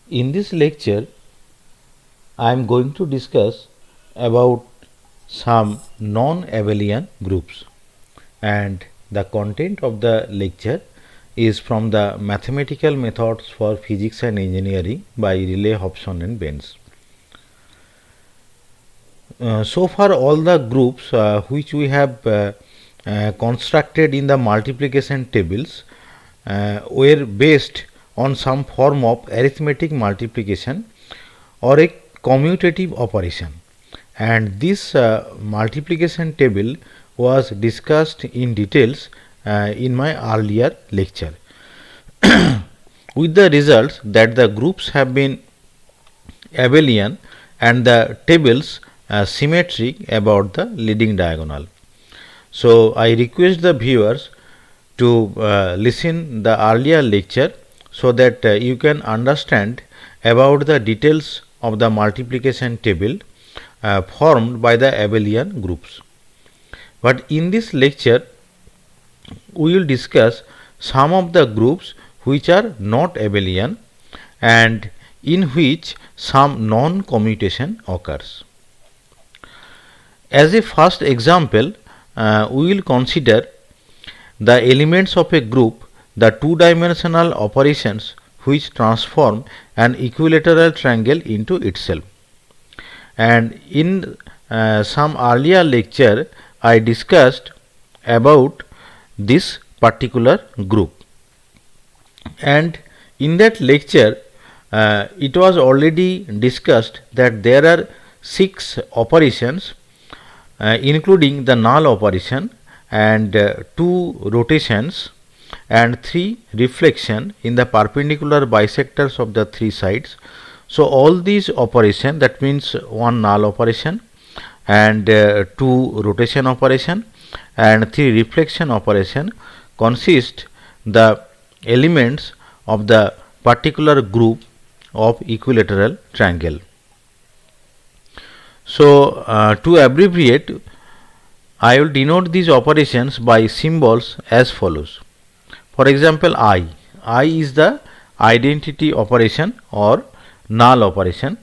In this lecture, I am going to discuss about some non-abelian groups, and the content of the lecture is from the Mathematical Methods for Physics and Engineering by Riley, Hobson and Benz. So far all the groups which we have constructed in the multiplication tables were based on some form of arithmetic multiplication or a commutative operation, and this multiplication table was discussed in details in my earlier lecture with the results that the groups have been abelian and the tables symmetric about the leading diagonal. So I request the viewers to listen the earlier lecture so that you can understand about the details of the multiplication table formed by the abelian groups. But in this lecture we will discuss some of the groups which are not abelian and in which some non-commutation occurs. As a first example, we will consider the elements of a group, the two-dimensional operations which transform an equilateral triangle into itself. And in some earlier lecture, I discussed about this particular group. And in that lecture, it was already discussed that there are 6 operations including the null operation and 2 rotations and 3 reflection in the perpendicular bisectors of the 3 sides. So all these operation, that means 1 null operation and 2 rotation operation and 3 reflection operation consist the elements of the particular group of equilateral triangle. So to abbreviate, I will denote these operations by symbols as follows. For example, I is the identity operation or null operation.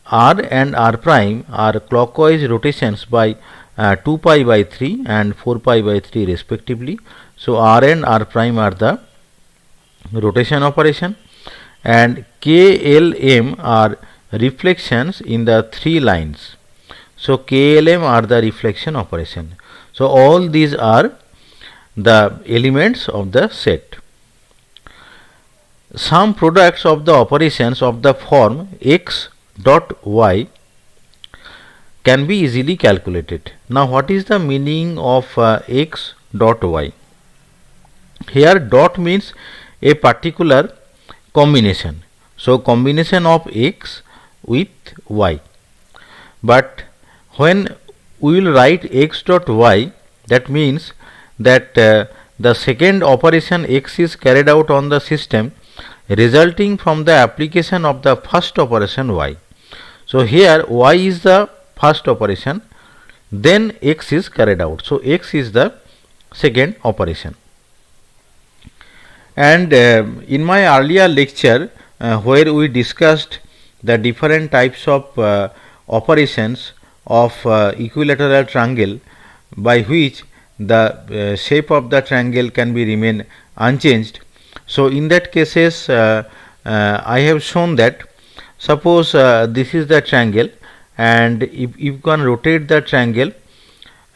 R and R prime are clockwise rotations by 2 pi by 3 and 4 pi by 3 respectively. So R and R prime are the rotation operation, and K, L, M are reflections in the 3 lines. So K, L, M are the reflection operation. So all these are the elements of the set. Some products of the operations of the form x dot y can be easily calculated. Now what is the meaning of x dot y? Here dot means a particular combination. So combination of x with y. But when we will write x dot y, that means that the second operation x is carried out on the system resulting from the application of the first operation y. So here y is the first operation, then x is carried out. So x is the second operation. And in my earlier lecture where we discussed the different types of operations of equilateral triangle by which the shape of the triangle can be remain unchanged. So in that cases I have shown that suppose this is the triangle, and if you can rotate the triangle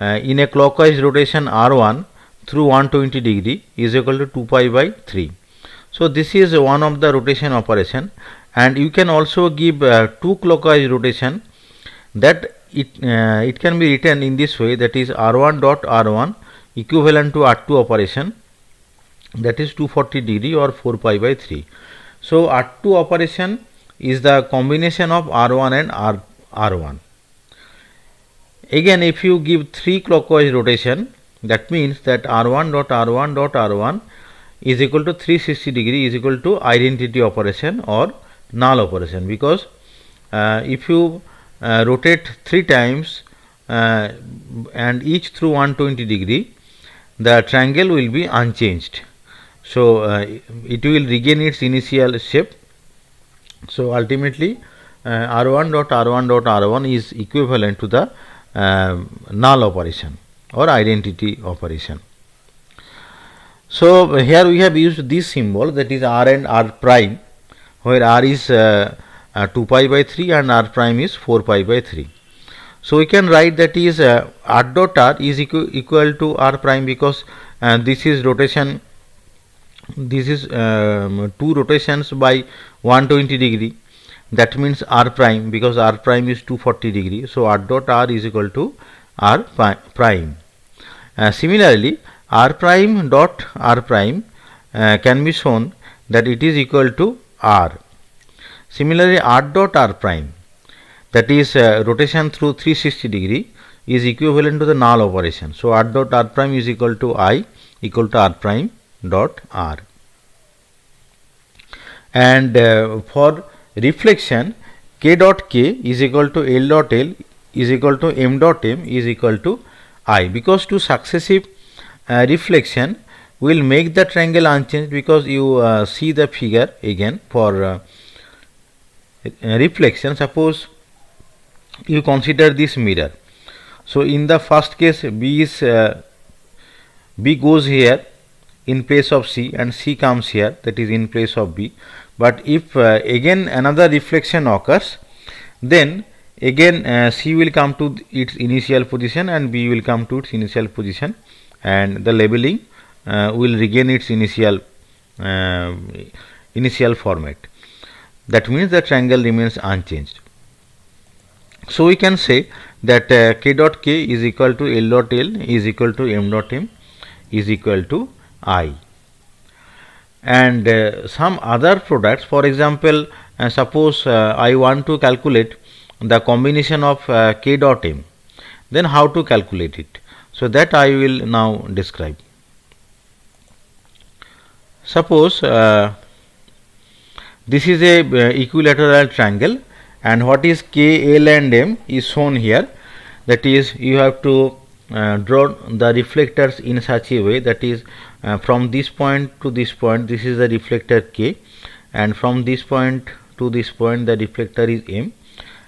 in a clockwise rotation R1 through 120 degree is equal to 2 pi by 3. So this is one of the rotation operation, and you can also give 2 clockwise rotation, that it can be written in this way, that is R1 dot R1 equivalent to R2 operation, that is 240 degree or 4 pi by 3. So R2 operation is the combination of R1 and R1. Again, if you give 3 clockwise rotation, that means that R1 dot R1 dot R1 is equal to 360 degree is equal to identity operation or null operation, because if you rotate 3 times and each through 120 degree, the triangle will be unchanged. So it will regain its initial shape. So ultimately R1 dot R1 dot R1 is equivalent to the null operation or identity operation. So here we have used this symbol, that is R and R prime, where R is 2 pi by 3 and R prime is 4 pi by 3. So we can write that is R dot R is equal to R prime, because this is rotation, this is 2 rotations by 120 degree, that means R prime, because R prime is 240 degree. So R dot R is equal to R prime. Similarly, R prime dot R prime can be shown that it is equal to R. Similarly, R dot R prime, that is rotation through 360 degree, is equivalent to the null operation. So R dot R prime is equal to I equal to R prime dot R. And for reflection, K dot K is equal to L dot L is equal to M dot M is equal to I, because two successive reflection will make the triangle unchanged, because you see the figure again for reflection. Suppose you consider this mirror. So in the first case, B goes here in place of C and C comes here, that is in place of B. But if again another reflection occurs, then again C will come to its initial position and B will come to its initial position, and the labeling will regain its initial format. That means the triangle remains unchanged. So we can say that K dot K is equal to L dot L is equal to M dot M is equal to I. And some other products, for example, suppose I want to calculate the combination of K dot M, then how to calculate it? So that I will now describe. Suppose this is a equilateral triangle, and what is K, L and M is shown here. That is, you have to draw the reflectors in such a way, that is from this point to this point, this is the reflector K, and from this point to this point the reflector is M,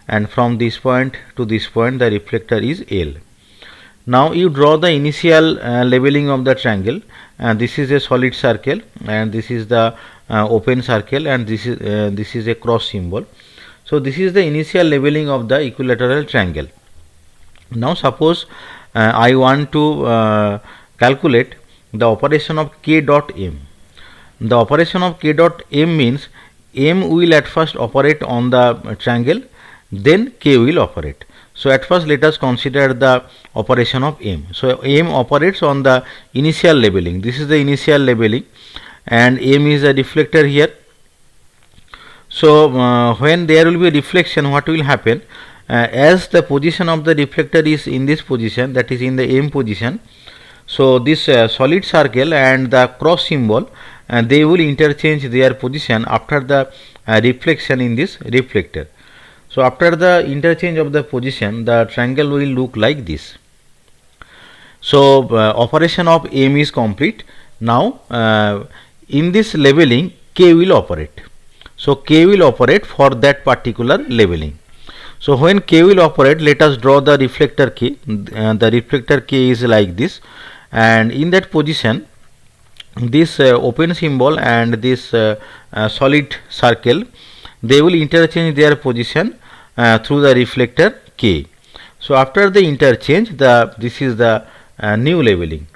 and from this point to this point the reflector is L. Now you draw the initial labeling of the triangle, and this is a solid circle, and this is the open circle, and this is a cross symbol. So this is the initial labeling of the equilateral triangle. Now suppose I want to calculate the operation of K dot M. The operation of K dot M means M will at first operate on the triangle, then K will operate. So at first let us consider the operation of M. So M operates on the initial labeling. This is the initial labeling, and M is a reflector here. So when there will be a reflection, what will happen? As the position of the reflector is in this position, that is in the M position, so this solid circle and the cross symbol, they will interchange their position after the reflection in this reflector. So after the interchange of the position, the triangle will look like this. So operation of M is complete. Now in this labeling, K will operate. So K will operate for that particular labeling. So when K will operate, let us draw the reflector K. The reflector K is like this, and in that position, this open symbol and this solid circle, they will interchange their position through the reflector K. So after the interchange, this is the new labeling.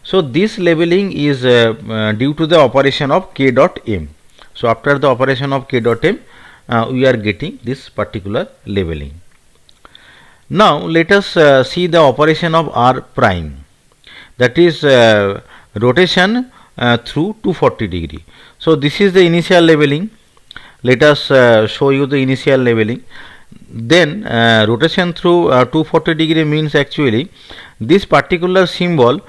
So this labeling is due to the operation of K dot M. So after the operation of K dot M, we are getting this particular labeling. Now let us see the operation of R prime, that is rotation through 240 degree. So this is the initial labeling. Let us show you the initial labeling. Then rotation through 240 degree means actually this particular symbol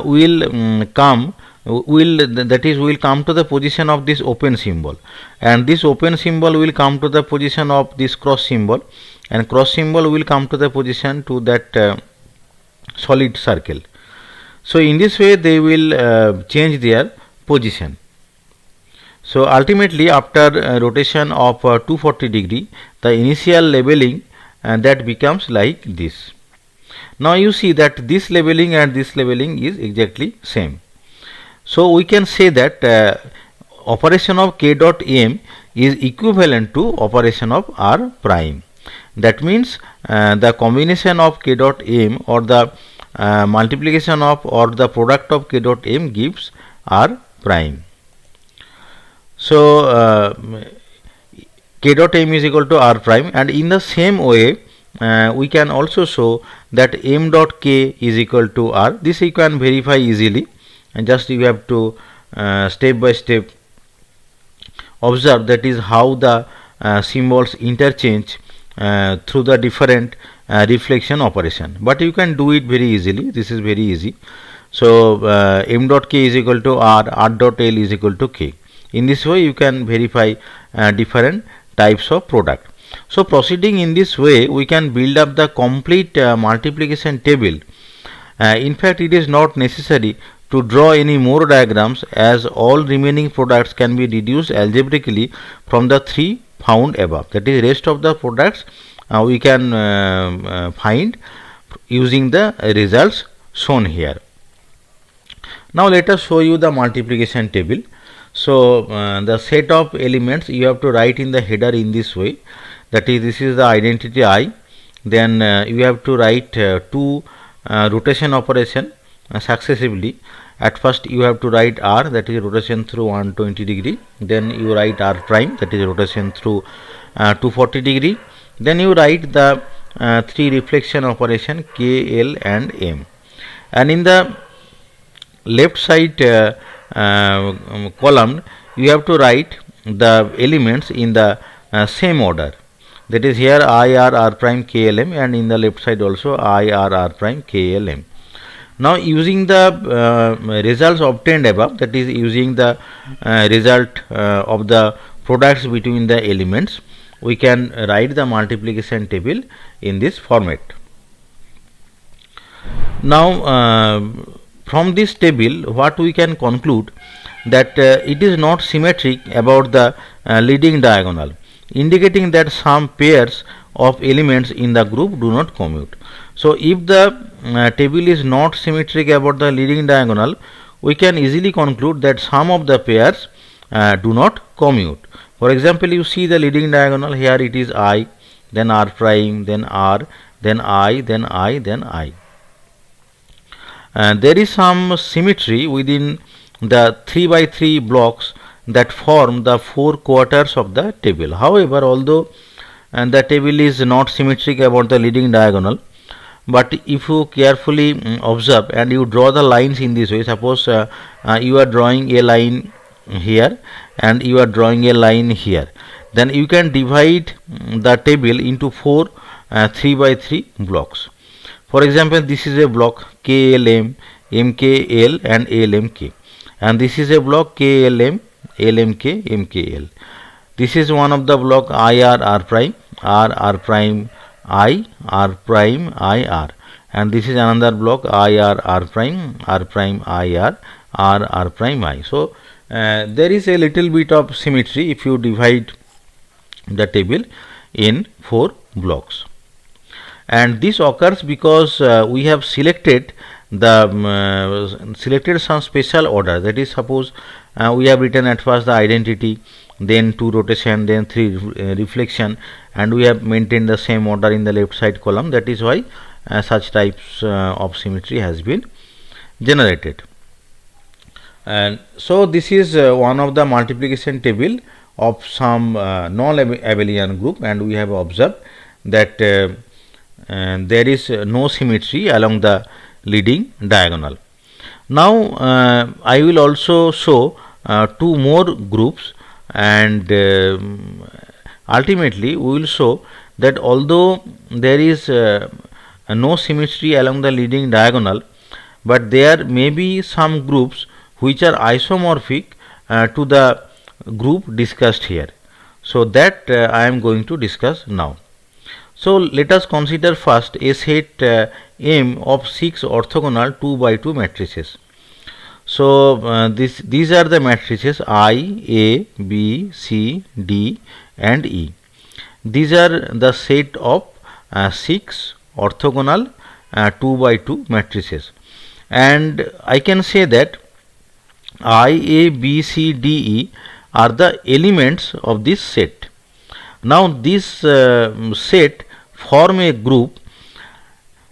will come to the position of this open symbol, and this open symbol will come to the position of this cross symbol, and cross symbol will come to the position to that solid circle. So in this way they will change their position. So ultimately after rotation of 240 degree, the initial leveling that becomes like this. Now you see that this leveling and this leveling is exactly same. So we can say that operation of k dot m is equivalent to operation of r prime. That means the combination of k dot m or the multiplication of or the product of k dot m gives r prime. So k dot m is equal to r prime, and in the same way we can also show that m dot k is equal to r. This you can verify easily, and just you have to step by step observe that is how the symbols interchange through the different reflection operation, but you can do it very easily. This is very easy. So m dot k is equal to r dot l is equal to k. In this way you can verify different types of product. So proceeding in this way, we can build up the complete multiplication table. In fact, it is not necessary to draw any more diagrams, as all remaining products can be deduced algebraically from the three found above. That is, rest of the products we can find using the results shown here. Now let us show you the multiplication table. So the set of elements you have to write in the header in this way. That is, this is the identity I. Then you have to write two rotation operation successively. At first you have to write r, that is rotation through 120 degree. Then you write r prime, that is rotation through 240 degree. Then you write the three reflection operation k, l and m. And in the left side column you have to write the elements in the same order. That is, here I r prime k l m, and in the left side also I r prime k l m. Now using the results obtained above, that is using the result of the products between the elements, we can write the multiplication table in this format. Now from this table what we can conclude, that it is not symmetric about the leading diagonal, indicating that some pairs of elements in the group do not commute. So if the table is not symmetric about the leading diagonal, we can easily conclude that some of the pairs do not commute. For example, you see the leading diagonal, here it is I, then r prime, then r, then I, then I, then I. There is some symmetry within the 3 by 3 blocks that form the 4 quarters of the table. However, although the table is not symmetric about the leading diagonal, but if you carefully observe and you draw the lines in this way, suppose you are drawing a line here and you are drawing a line here, then you can divide the table into 4 3 by 3 blocks. For example, this is a block KLM, MKL and LMK, and this is a block KLM, LMK, MKL. This is one of the block IR, R prime, R prime, I, R prime, IR, and this is another block IR, R prime, IR, R prime, I. So there is a little bit of symmetry if you divide the table in 4 blocks, and this occurs because we have selected the selected some special order. That is, suppose we have written at first the identity, then 2 rotation, then 3 reflection, and we have maintained the same order in the left side column. That is why such types of symmetry has been generated. And so this is one of the multiplication table of some non-abelian group, and we have observed that there is no symmetry along the leading diagonal. Now I will also show 2 more groups, and ultimately we will show that although there is no symmetry along the leading diagonal, but there may be some groups which are isomorphic to the group discussed here. So that I am going to discuss now. So let us consider first a set M of 6 orthogonal 2 by 2 matrices. So these are the matrices I, A, B, C, D and E. These are the set of 6 orthogonal 2 by 2 matrices, and I can say that I, A, B, C, D, E are the elements of this set. Now this set form a group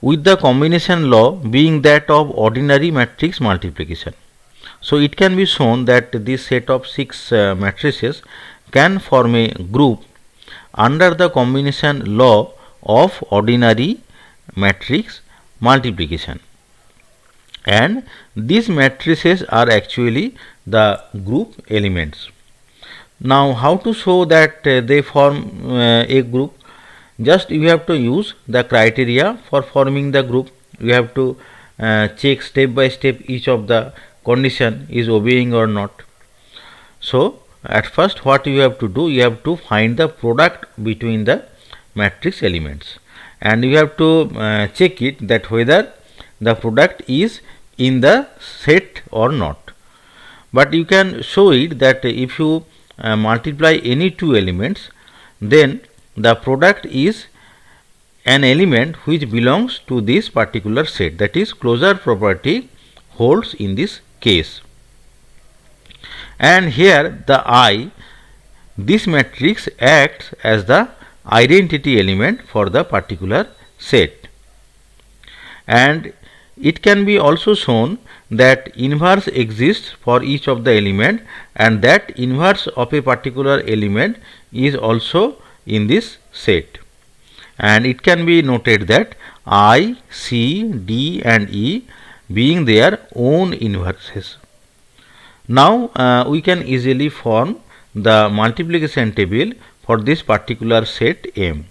with the combination law being that of ordinary matrix multiplication. So it can be shown that this set of 6 matrices can form a group under the combination law of ordinary matrix multiplication, and these matrices are actually the group elements. Now how to show that they form a group? Just you have to use the criteria for forming the group. You have to check step by step each of the condition is obeying or not. So at first what you have to do, you have to find the product between the matrix elements, and you have to check it that whether the product is in the set or not. But you can show it that if you multiply any two elements, then the product is an element which belongs to this particular set, that is closure property holds in this case. And here the I, this matrix acts as the identity element for the particular set, and it can be also shown that inverse exists for each of the element, and that inverse of a particular element is also in this set, and it can be noted that I, C, D and E being their own inverses. Now we can easily form the multiplication table for this particular set M.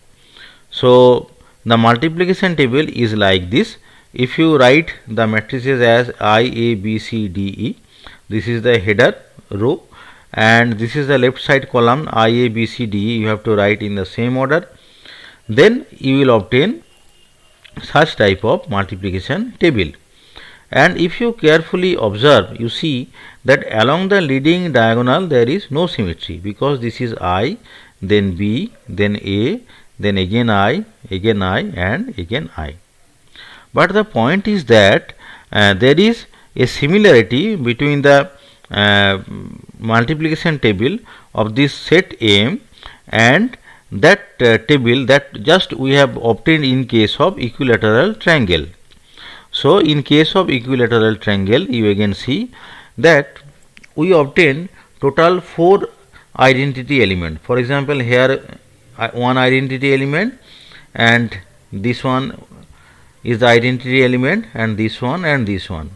So the multiplication table is like this. If you write the matrices as I, A, B, C, D, E, this is the header row, and this is the left side column I, A, B, C, D, E. You have to write in the same order. Then you will obtain such type of multiplication table. And if you carefully observe, you see that along the leading diagonal there is no symmetry, because this is I, then B, then A, then again I, and again I. But the point is that there is a similarity between the multiplication table of this set M and that table that just we have obtained in case of equilateral triangle. So in case of equilateral triangle, you again see that we obtain total 4 identity element. For example, here one identity element, and this one is the identity element, and this one, and this one,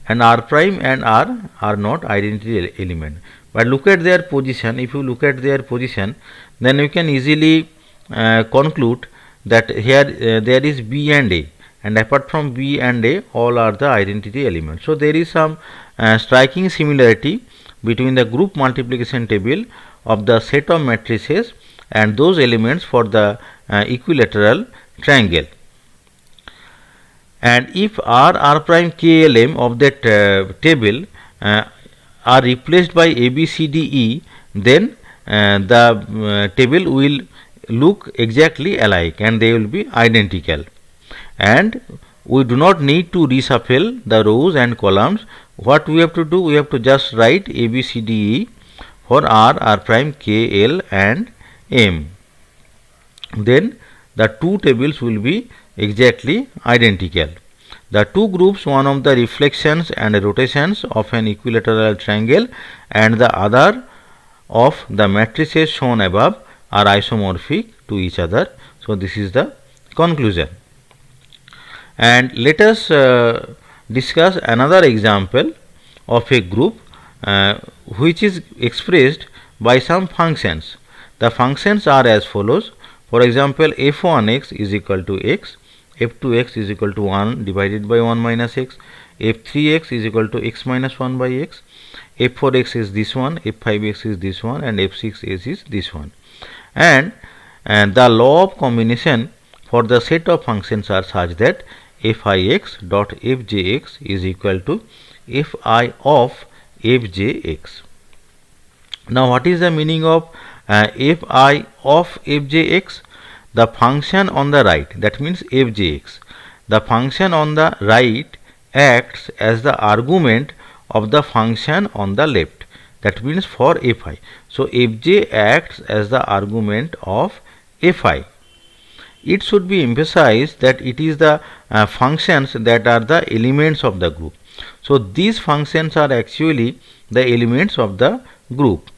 and R prime and R are not identity element. But look at their position. If you look at their position, then you can easily conclude that here there is B and A, and apart from B and A, all are the identity elements. So there is some striking similarity between the group multiplication table of the set of matrices and those elements for the equilateral triangle. And if R, R prime, K, L, M of that table are replaced by A, B, C, D, E, then the table will look exactly alike and they will be identical, and we do not need to reshuffle the rows and columns. What we have to do, we have to just write A, B, C, D, E for R, R prime, K, L and M. Then the two tables will be exactly identical. The two groups, one of the reflections and rotations of an equilateral triangle and the other of the matrices shown above, are isomorphic to each other. So this is the conclusion. And let us discuss another example of a group which is expressed by some functions. The functions are as follows. For example, f1x is equal to x, f2x is equal to 1 divided by 1 minus x, f3x is equal to x minus 1 by x, f4x is this one, f5x is this one, and f6x is this one. And the law of combination for the set of functions are such that fix dot fjx is equal to Fi of Fjx. Now what is the meaning of Fi of Fjx? The function on the right, that means Fjx. The function on the right acts as the argument of the function on the left, that means for Fi. So Fj acts as the argument of Fi. It should be emphasized that it is the functions that are the elements of the group. So these functions are actually the elements of the group,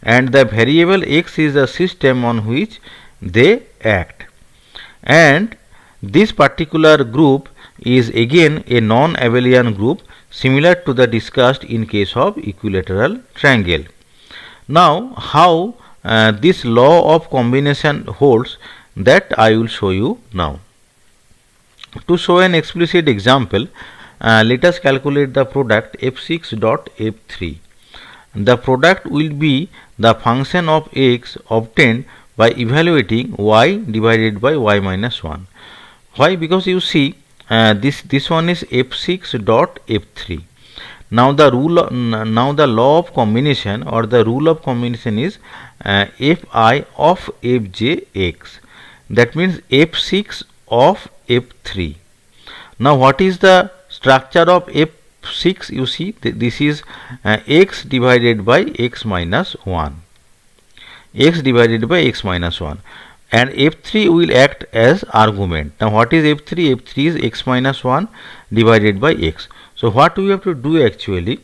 and the variable x is the system on which they act, and this particular group is again a non-abelian group similar to the discussed in case of equilateral triangle. Now how this law of combination holds, that I will show you now. To show an explicit example, let us calculate the product f6 dot f3. The product will be the function of x obtained by evaluating y divided by y minus 1. Why? Because you see this one is f6 dot f3. Now the law of combination or the rule of combination is fi of fjx. That means f6 of f3. Now what is the structure of f6? You see this is x divided by x minus 1. X divided by x minus 1, and f3 will act as argument. Now what is f3? f3 is x minus 1 divided by x. So what we have to do actually,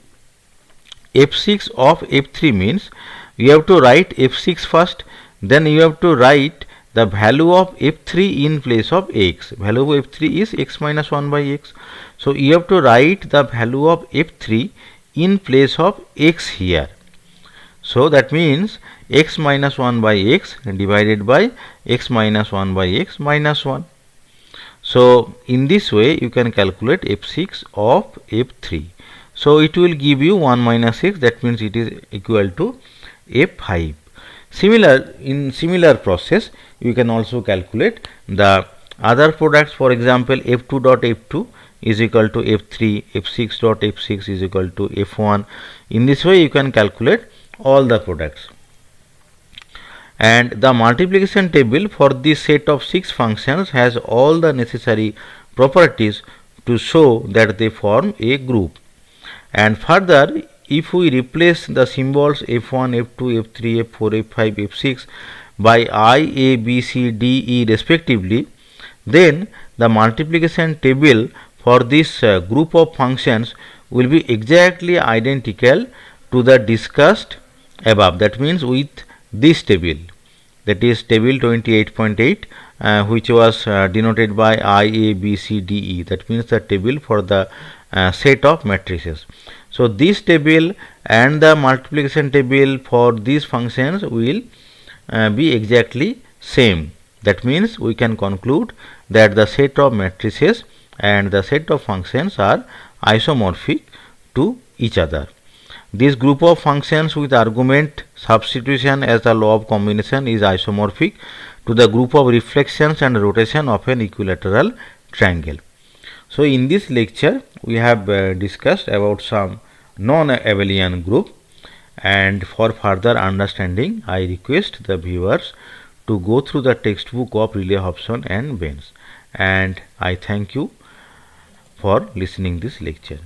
f6 of f3 means you have to write f6 first, then you have to write the value of f3 in place of x. Value of f3 is x minus 1 by x. So you have to write the value of f3 in place of x here. So that means x minus 1 by x divided by x minus 1 by x minus 1. So in this way you can calculate f6 of f3. So it will give you 1 minus x, that means it is equal to f5. In similar process you can also calculate the other products. For example, f2 dot f2 is equal to f3, f6 dot f6 is equal to f1. In this way you can calculate all the products, and the multiplication table for this set of 6 functions has all the necessary properties to show that they form a group. And further, if we replace the symbols f1, f2, f3, f4, f5, f6 by I, A, B, C, D, E respectively, then the multiplication table for this group of functions will be exactly identical to the discussed above. That means with this table, that is table 28.8, which was denoted by I, A, B, C, D, E. That means the table for the set of matrices. So this table and the multiplication table for these functions will be exactly same. That means we can conclude that the set of matrices and the set of functions are isomorphic to each other. This group of functions with argument substitution as the law of combination is isomorphic to the group of reflections and rotation of an equilateral triangle. So in this lecture we have discussed about some non-abelian group, and for further understanding I request the viewers to go through the textbook of Riley, Hobson and Baines, and I thank you for listening this lecture.